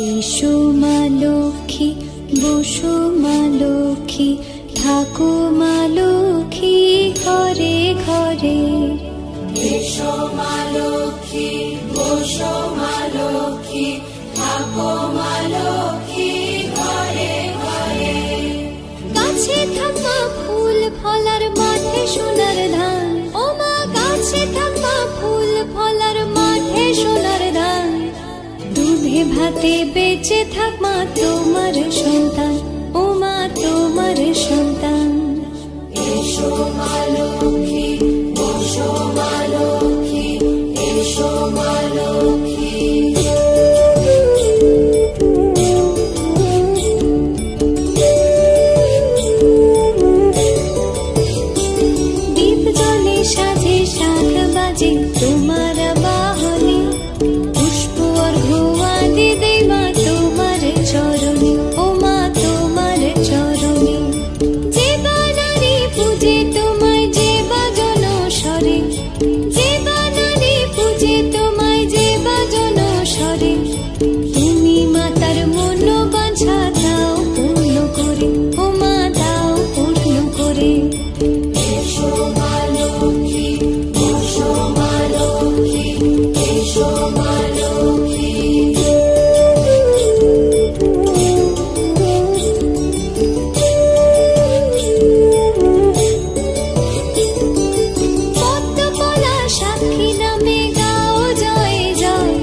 এসো মা লক্ষ্মী, বসো মা লক্ষ্মী, থাকো মা লক্ষ্মী ঘরে ঘরে। এসো মা লক্ষ্মী, বসো মা লক্ষ্মী, থাকো মা লক্ষ্মী ঘরে ঘরে। গাছে থাকা ফুল ফলার মাঠে সোনার ধান, ও মা গাছে থাকা ফুল ফলার মাঠে সোনার ধান। দুধে ভাতে বেঁচে থাক মা তোমার সন্তান, ও মা তোমার সন্তান। এসো মা লক্ষ্মী, বসো মা লক্ষ্মী, এসো মা লক্ষ্মী। দীপ জ্বলে সাজে শাখ বাজে তোমার বাহনে, পুষ্প অর্ঘ্য দে মা তোমার চরণে, ও মা তোমার চরণে। যে বানারে পূজে তোমায় যে বাজন স্বরে, যে বানারে পূজে তোমায় যে বাজন স্বরে। তুমি মাতার মন বাঞ্ছা দাও পূর্ণ করে, ও মা দাও পূর্ণ করে। এসো মা লক্ষ্মী, বসো মা লক্ষ্মী, এসো মা লক্ষ্মী। পদ্মপলা সাক্ষী নামে গাও জয় জয়,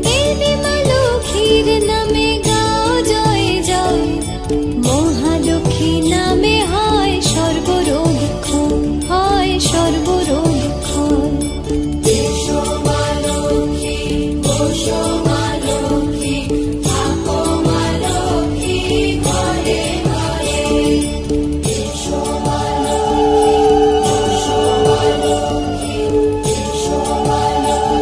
দেবী মা লক্ষ্মীর নামে গাও জয় জয়। মহালক্ষ্মী নামে হয় সর্বরোগ ক্ষয়, হয় সর্বরোগ ক্ষয়। এসো মা লক্ষ্মী, বসো মা লক্ষ্মী, থাকো মা লক্ষ্মী ঘরে ঘরে। এসো মা লক্ষ্মী, বসো মা লক্ষ্মী, এসো মা লক্ষ্মী,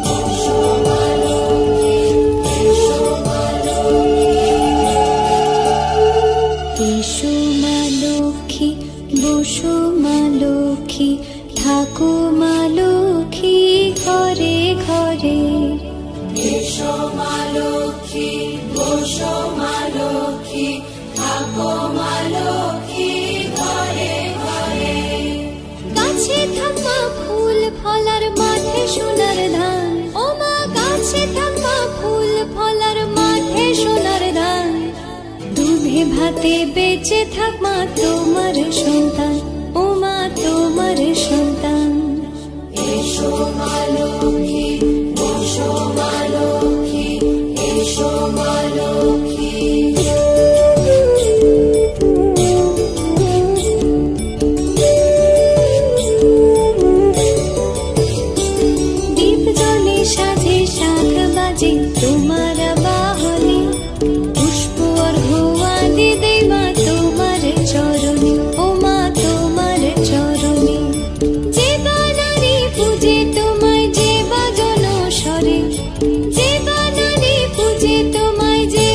বসো মা লক্ষ্মী, এসো মা লক্ষ্মী। এসো মা লক্ষ্মী, বসো মা লক্ষ্মী, থাকো মা লক্ষ্মী ঘরে ঘরে। এসো মা লক্ষ্মী, বসো মা লক্ষ্মী, থাকো মা লক্ষ্মী ঘরে ঘরে। গাছে থাকা ফুল ফলার মাঠে সোনার ধান, ও মা গাছে থাকা ফুল ফলার মাঠে সোনার ধান। দুধে ভাতে বেঁচে থাক মা তোমার সন্তান, ও মা তোমার সন্তান। এসো মা লক্ষ্মী, বসো মা লক্ষ্মী, এসো মা লক্ষ্মী। দীপ জ্বলে সাজে শাখ বাজে তোমার বাহনে, পুষ্প অর্ঘ্য দে মা তোমার চরণে, ও মা তোমার চরণে। যে বানারে পূজে তোমায় যে বাজন স্বরে, যে বানারে পূজে তোমায় যে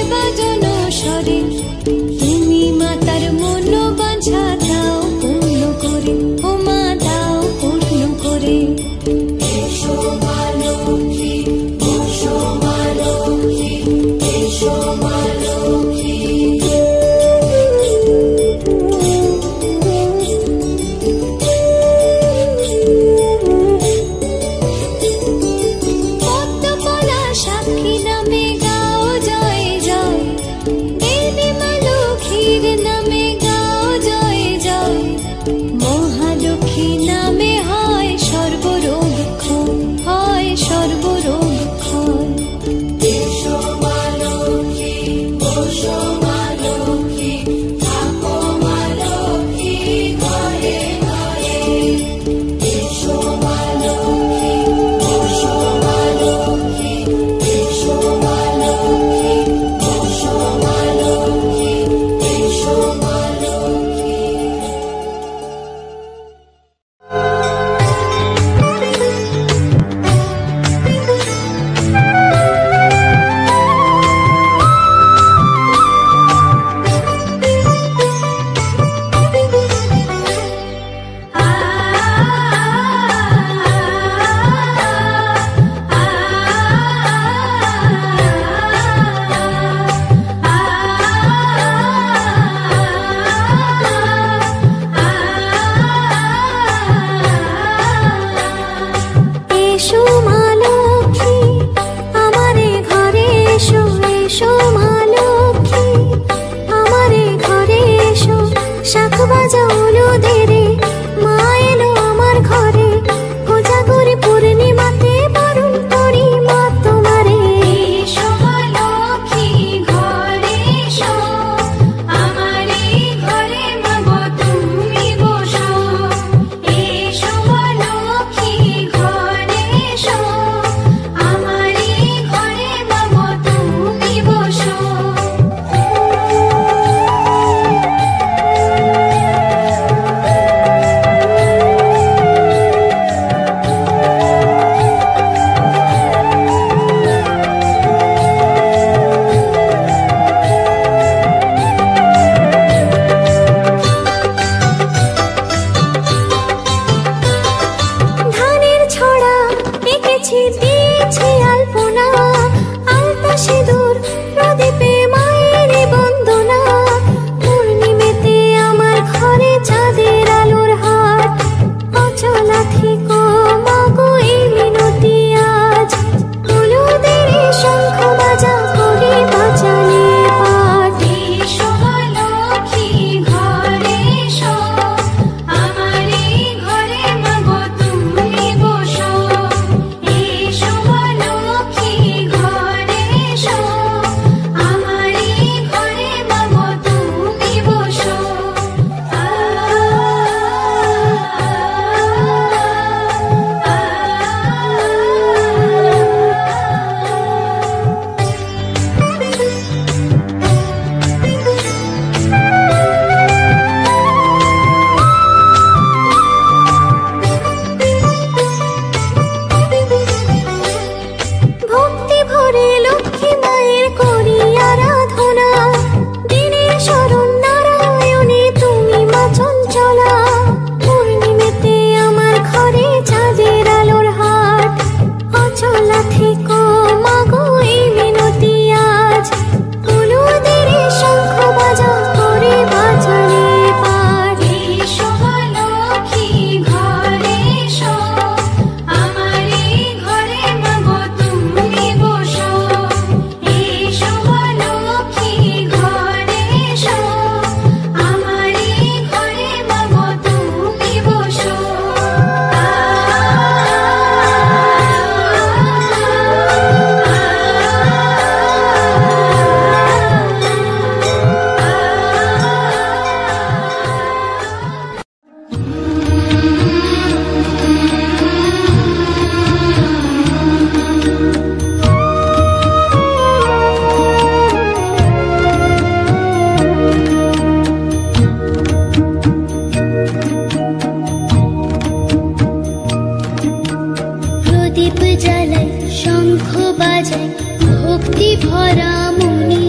ভরা মনে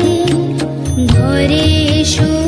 ঘরে এসো